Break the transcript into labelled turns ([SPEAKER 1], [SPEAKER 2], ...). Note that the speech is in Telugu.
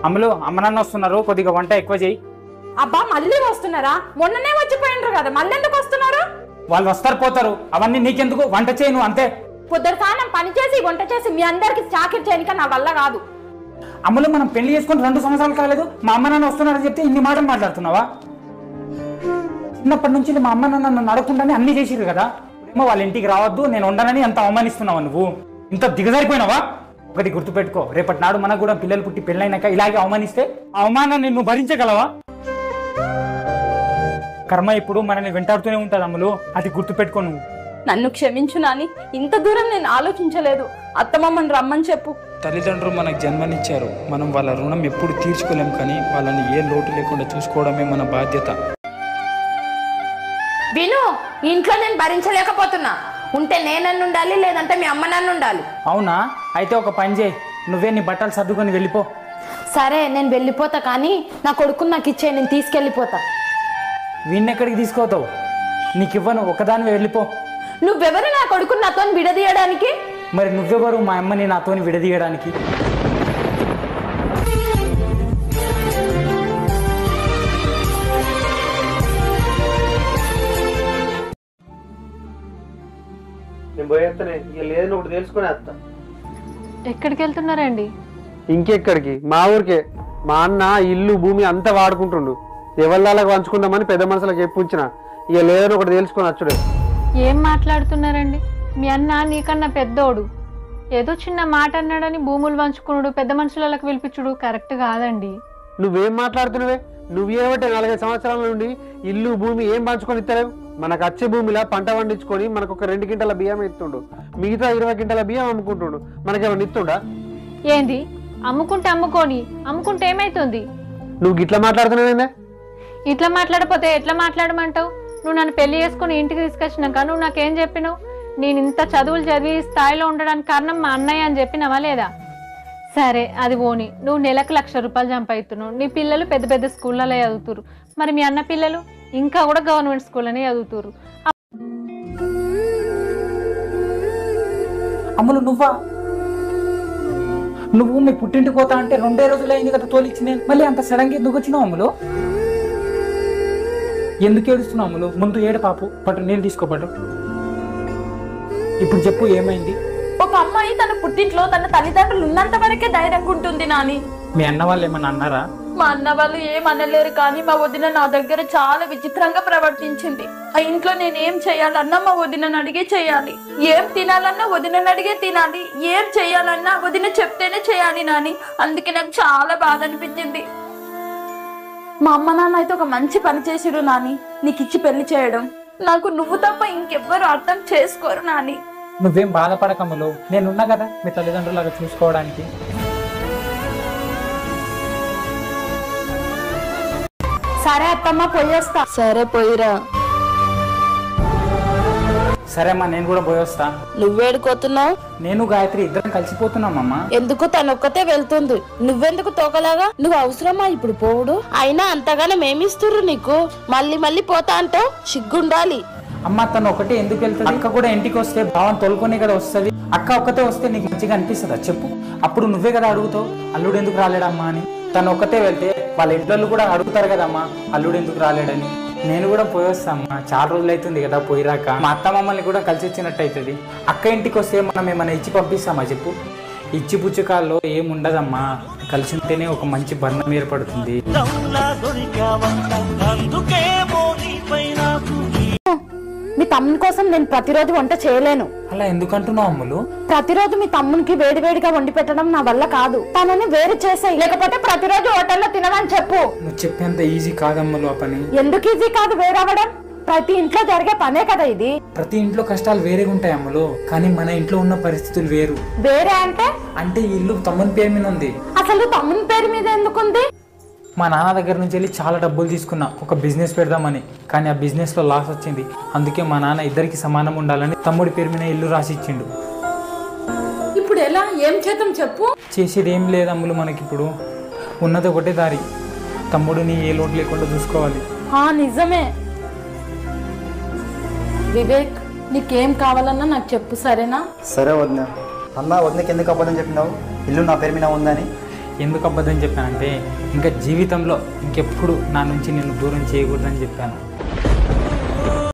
[SPEAKER 1] అమ్మలు అమ్మ నాన్న వస్తున్నారు, కొద్దిగా వంట ఎక్కువ చేయి.
[SPEAKER 2] అబ్బా మళ్ళీ వస్తున్నారా? మొన్ననే వచ్చిపోయినరు కదా, మళ్ళీ ఎందుకు వస్తున్నారు?
[SPEAKER 1] వాళ్ళు వస్తారు పోతారు, అవన్నీ నీకెందుకు? వంట చేయను అంతే.
[SPEAKER 2] పొద్దుకాలం పని చేసి వంట చేసి మీ అందరికి చాకిరి చేయనిక నా వల్ల కాదు.
[SPEAKER 1] అమ్మలు మనం పెళ్లి చేసుకుని 2 సంవత్సరాలు కాలేదు, మా అమ్మ నాన్న వస్తున్నారని చెప్తే ఇన్ని మాటలు మాట్లాడుతున్నావా? చిన్నప్పటి నుంచి మా అమ్మ నాన్న నన్ను అడగకుండానే అన్ని చేసిరు కదా. ఏమో వాళ్ళ ఇంటికి రావద్దు, నేను ఉండనని ఎంత అవమానిస్తున్నావా నువ్వు? ఇంత దిగజారిపోయినావా? ఒకటి గుర్తుపెట్టుకో, రేపటి నాడు మనకు కూడా పిల్లలు పుట్టి పెళ్ళైనాక ఇలాగే అవమానిస్తే అవమానాన్ని నువ్వు భరించగలవా? కర్మ ఇప్పుడు మనల్ని వెంటాడుతూనే ఉంటుంది అమ్ములు, అది గుర్తుపెట్టుకో. నువ్వు
[SPEAKER 2] నన్ను క్షమించు నాని, ఇంత దూరం నేను ఆలోచించలేదు. అత్తమ్మని రమ్మని చెప్పు.
[SPEAKER 3] తల్లిదండ్రులు మనకు జన్మనిచ్చారు, మనం వాళ్ళ రుణం ఎప్పుడు తీర్చుకోలేం, కానీ వాళ్ళని ఏ లోటు లేకుండా చూసుకోవడమే మన బాధ్యత.
[SPEAKER 2] విను, ఇంట్లో నేను భరించలేకపోతున్నా. ఉంటే నేనన్ను ఉండాలి, లేదంటే మీ అమ్మ నన్ను ఉండాలి.
[SPEAKER 1] అవునా? అయితే ఒక పని చేయి, నువ్వే నీ బట్టలు సర్దుకొని వెళ్ళిపో.
[SPEAKER 2] సరే నేను వెళ్ళిపోతా, కానీ నా కొడుకుని నాకు ఇచ్చే, నేను తీసుకెళ్ళిపోతా.
[SPEAKER 1] వీణెక్కడికి తీసుకోతావు? నీకు ఇవ్వను, ఒకదాని వెళ్ళిపో.
[SPEAKER 2] నువ్వెవరు నా కొడుకుని నాతో విడదీయడానికి?
[SPEAKER 1] మరి నువ్వెవరు మా అమ్మని నాతోని విడదీయడానికి?
[SPEAKER 4] నేను పోయేస్తానే, ఇక లేదని ఒకటి తెలుసుకుని వస్తా.
[SPEAKER 5] ఎక్కడికి వెళ్తున్నారండి?
[SPEAKER 4] ఇంకెక్కడికి? మా ఊరికే. మా అన్న ఇల్లు భూమి అంతా వాడుకుంటుండు, ఎవరిలాగా పంచుకుందామని పెద్ద మనుషులకు చెప్పుంచిన. ఇక లేదని ఒకటి తెలుసుకొని వచ్చుడే.
[SPEAKER 5] ఏం మాట్లాడుతున్నారండి? మీ అన్న నీకన్నా పెద్దోడు, ఏదో చిన్న మాట అన్నాడని భూములు పంచుకున్నాడు, పెద్ద మనుషులకు పిలిపించుడు కరెక్ట్ కాదండి.
[SPEAKER 4] నువ్వేం మాట్లాడుతున్నావే? నువ్వేమంటే 4-5 సంవత్సరాల నుండి ఇల్లు భూమి ఏం పంచుకొని ఇస్తలేవు. మనకు వచ్చే భూమిలో పంట పండించుకొని మనకు ఒక 2 క్వింటాల బియ్యం ఇస్తుండు, మిగతా 20 క్వింటాల బియ్యం అమ్ముకుంటుండు. మనకేమన్నా ఇస్తుండా?
[SPEAKER 5] ఏంది అమ్ముకుంటే అమ్ముకొని, అమ్ముకుంటే ఏమైతుంది?
[SPEAKER 4] నువ్వు గిట్లా మాట్లాడుతున్నావేందే?
[SPEAKER 5] ఇట్లా మాట్లాడపోతే ఎట్లా మాట్లాడమంటావు? నువ్వు నన్ను పెళ్లి చేసుకుని ఇంటికి తీసుకొచ్చినాక నువ్వు నాకేం చెప్పినావు? నేను ఇంత చదువులు చదివి స్థాయిలో ఉండడానికి కారణం మా అన్నయ్య అని చెప్పినావా లేదా? సరే అది పోని, నువ్వు నెలకు 1,00,000 రూపాయలు సంపాదిస్తున్నావు, నీ పిల్లలు పెద్ద పెద్ద స్కూళ్ళలో చదువుతురు, మరి మీ అన్న పిల్లలు ఇంకా కూడా గవర్నమెంట్ స్కూల్లోనే చదువుతురు.
[SPEAKER 1] అమ్ములు నువ్వు మీ పుట్టింటికి పోతా అంటే 2 రోజులు అయింది కదా తోలిచ్చి, నేను మళ్ళీ అంత సడన్గా ఎందుకు వచ్చినావు అమ్ములు? ఎందుకు ఏడుస్తున్నావు అమ్ములు? ముందు ఏడు పాపు, పట్టు నీళ్ళు తీసుకోపట్టు. ఇప్పుడు చెప్పు ఏమైంది?
[SPEAKER 2] ఒక అమ్మాయి తన పుట్టింట్లో తన తల్లిదండ్రులు ఉన్నంత వరకే ధైర్యంగా ఉంటుంది నాని.
[SPEAKER 1] మీ అన్న వాళ్ళు ఏమన్నా అన్నారా?
[SPEAKER 2] మా అన్న వాళ్ళు ఏమనలేరు, కానీ మా వదిన నా దగ్గర చాలా విచిత్రంగా ప్రవర్తించింది. ఆ ఇంట్లో నేను ఏం చేయాలన్నా మా వదినని అడిగే చేయాలి, ఏం తినాలన్నా వదినని అడిగే తినాలి, ఏం చేయాలన్నా వదిన చెప్తేనే చేయాలి నాని. అందుకే నాకు చాలా బాధ అనిపించింది. మా అమ్మ నాన్న అయితే ఒక మంచి పని చేసిరు నాని, నీకు ఇచ్చి పెళ్లి చేయడం. నాకు నువ్వు తప్ప ఇంకెవ్వరు అర్థం చేసుకోరు నాని.
[SPEAKER 1] నువ్వేం బాధపడకమ్ములు, నేనున్నా కదా మీ తల్లిదండ్రులాగా చూసుకోవడానికి.
[SPEAKER 2] సరే అత్తమ్మ పోయేస్తా. సరే పోయిరా.
[SPEAKER 1] సరే అమ్మా, నేను కూడా పోయొస్తా.
[SPEAKER 2] నువ్వేడుకోతున్నావు?
[SPEAKER 1] నేను గాయత్రి ఇద్దరం కలిసిపోతున్నామమ్మా.
[SPEAKER 2] ఎందుకు? తనొక్కతే వెళ్తుంది, నువ్వెందుకు తోకలాగా? నువ్వు అవసరమా ఇప్పుడు పోవుడు? అయినా అంతగానే మేమిస్తుర్రు నీకు, మళ్ళీ మళ్ళీ పోతా అంటావు, సిగ్గుండాలి.
[SPEAKER 1] అమ్మ తను ఒకటే ఎందుకు వెళ్తుంది? అక్క కూడా ఇంటికి వస్తే భావం తోలుకొనే కదా వస్తుంది. అక్క ఒక్కతే వస్తే నీకు మంచిగా అనిపిస్తుందా చెప్పు? అప్పుడు నువ్వే కదా అడుగుతావు అల్లుడు ఎందుకు రాలేడమ్మా అని. తను ఒక్కతే వెళ్తే వాళ్ళ ఇంట్లో కూడా అడుగుతారు కదమ్మా అల్లుడు ఎందుకు రాలేడని. నేను కూడా పోయొస్తామ్మా, చాలా రోజులు అవుతుంది కదా పోయిరాక. మా అత్త మమ్మల్ని కూడా కలిసి వచ్చినట్టు అవుతుంది. అక్క ఇంటికి వస్తే మనం ఏమైనా ఇచ్చి పంపిస్తామా చెప్పు? ఇచ్చి పుచ్చుకాల్లో ఏముండదమ్మా, కలిసి ఉంటేనే ఒక మంచి బంధం ఏర్పడుతుంది.
[SPEAKER 2] మీ తమ్ముని కోసం నేను ప్రతిరోజు వంట చేయలేను.
[SPEAKER 1] అలా ఎందుకంటున్నావు అమ్ములు?
[SPEAKER 2] ప్రతిరోజు మీ తమ్మునికి వేడివేడిగా వండి పెట్టడం నా వల్ల కాదు. తనని వేరు చేసాయి, లేకపోతే ప్రతిరోజు హోటల్లో తినమని చెప్పు.
[SPEAKER 1] నువ్వు చెప్పేంత ఈజీ కాదమ్ములు ఆ పని.
[SPEAKER 2] ఎందుకు ఈజీ కాదు? వేరవ్వడం ప్రతి ఇంట్లో జరిగే పనే కదా ఇది.
[SPEAKER 1] ప్రతి ఇంట్లో కష్టాలు వేరేగా ఉంటాయి అమ్ములు, కానీ మన ఇంట్లో ఉన్న పరిస్థితులు వేరు.
[SPEAKER 2] వేరే అంటే
[SPEAKER 1] ఇల్లు తమ్ముని పేరు మీద ఉంది.
[SPEAKER 2] అసలు తమ్ముని పేరు మీద ఎందుకుంది?
[SPEAKER 1] మా నాన్న దగ్గర నుంచి వెళ్ళి చాలా డబ్బులు తీసుకున్నా ఒక బిజినెస్ పెడదామని, కానీ ఆ బిజినెస్ లో లాస్ వచ్చింది. అందుకే మా నాన్న ఇద్దరికి సమానం ఉండాలని తమ్ముడి పేరు మీద ఇల్లు రాసి ఇచ్చిండు.
[SPEAKER 2] ఇప్పుడు ఎలా? ఏం చేద్దాం చెప్పు?
[SPEAKER 1] చేసేది ఏం లేదు అమ్ములు, మనకిప్పుడు ఉన్నది ఒకటే దారి, తమ్ముడిని ఏ లోటు లేకుండా చూసుకోవాలి.
[SPEAKER 2] నిజమే. వివేక్, నీకేం కావాలన్నా నాకు చెప్పు, సరేనా?
[SPEAKER 6] సరే వదిన. అన్న వదినకి ఎందుకు అబద్ధం చెప్పినావు? ఇల్లు నా పేరు మీద ఉందని.
[SPEAKER 1] ఎందుకు అబద్ధం చెప్పానంటే ఇంకా జీవితంలో ఇంకెప్పుడు నా నుంచి నేను దూరం చేయకూడదని చెప్పాను.